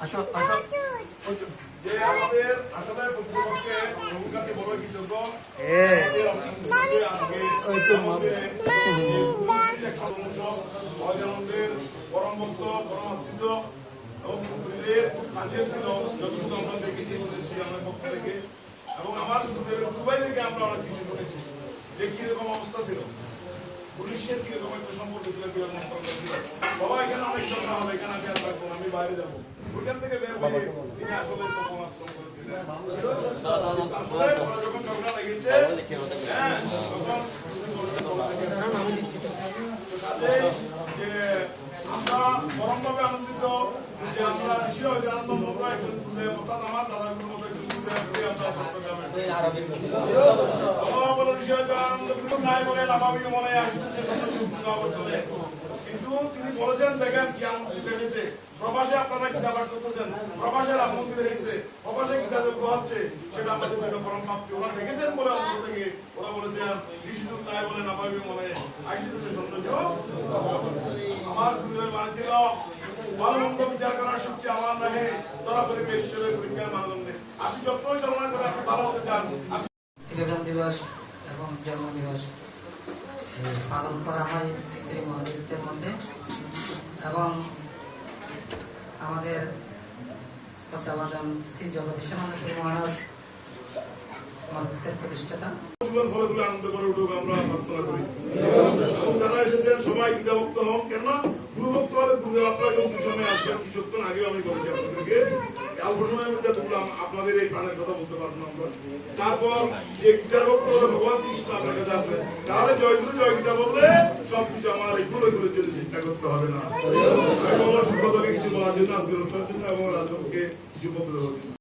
যে আমাদের আসলে প্রকৃতপক্ষে প্রভুর কাছে বড় কৃতজ্ঞ আনন্দের পরম ভক্ত পরমাশ্রিত এবং গুরুদেবের খুব কাছের ছিল যতটুকু আমরা দেখেছি শুনেছি আমার পক্ষ থেকে এবং আমার গুরুদেবের দুবাই থেকে আমরা অনেক কিছু শুনেছি যে কিরকম অবস্থা ছিল পুলিশের কিরকম একটা সম্পর্ক ছিল বাবা এখানে অনেক ঝগড়া হবে এখানে আমি আর থাকবো আমি বাইরে যাবো ওইখান থেকে বের হয়ে তিনি আসলে তখন আশ্রম করেছিলেন আসলে যখন ঝগড়া লেগেছে হ্যাঁ তখন যে আমরা পরমভাবে আনন্দিত যে আমরা ঋষি আনন্দ মন্ত্র একজন গুরুদেব অর্থাৎ আমার দাদা গুরুর মতো একজন গুরুদেব আমরা চট্টগ্রামে ঋষি আনন্দ গুরু নাই বলে লাভাবি মনে আসতেছে কিন্তু তিনি বলেছেন দেখেন কি আনন্দ দেখেছে প্রবাসে আপনারা গীতা পাঠ করতেছেন প্রবাসে রাম মন্দির হয়েছে প্রবাসে গীতা যোগ্য হচ্ছে সেটা আমাদের কাছে পরম প্রাপ্তি ওরা দেখেছেন বলে অন্তর থেকে ওরা বলেছেন ঋষি নাই বলে লাভাবি মনে আসতেছে সৌন্দর্য আমার গুরুদেব বানিয়েছিল ভালো মন্দ বিচার করার শক্তি আমার নাহে তোরা পরিবেশ ঈশ্বরের পরীক্ষার মানদণ্ডে আপনি যতই চালনা করে আপনি ভালো হতে চান ত্রিবেদন দিবস এবং জন্ম দিবস পালন করা হয় শ্রী মহাদেবের মধ্যে এবং আমাদের শ্রদ্ধাভাজন শ্রী জগদীশানন্দ মহারাজ মন্দিরের প্রতিষ্ঠাতা জীবন ফলগুলো আনন্দ করে উঠুক আমরা প্রার্থনা করি এবং যারা এসেছেন সবাই গীতা ভক্ত হন কেননা গুরু ভক্ত হলে গুরুদেব আপনারা কিছু সময় আসবেন কিছুক্ষণ আগেও আমি বলেছি আপনাদেরকে অল্প সময়ের মধ্যে আপনাদের এই প্রাণের কথা বলতে পারবো না আমরা তারপর যে গীতার ভক্ত হলে ভগবান শ্রীকৃষ্ণ আপনার কাছে আসবে তাহলে জয়গুরু জয় গীতা বললে সবকিছু আমার এগুলো জন্য চিন্তা করতে হবে না আমি আমার সুব্রতকে কিছু বলার জন্য আজকে অনুষ্ঠানের জন্য এবং রাজবাবুকে কিছু বলতে দেবো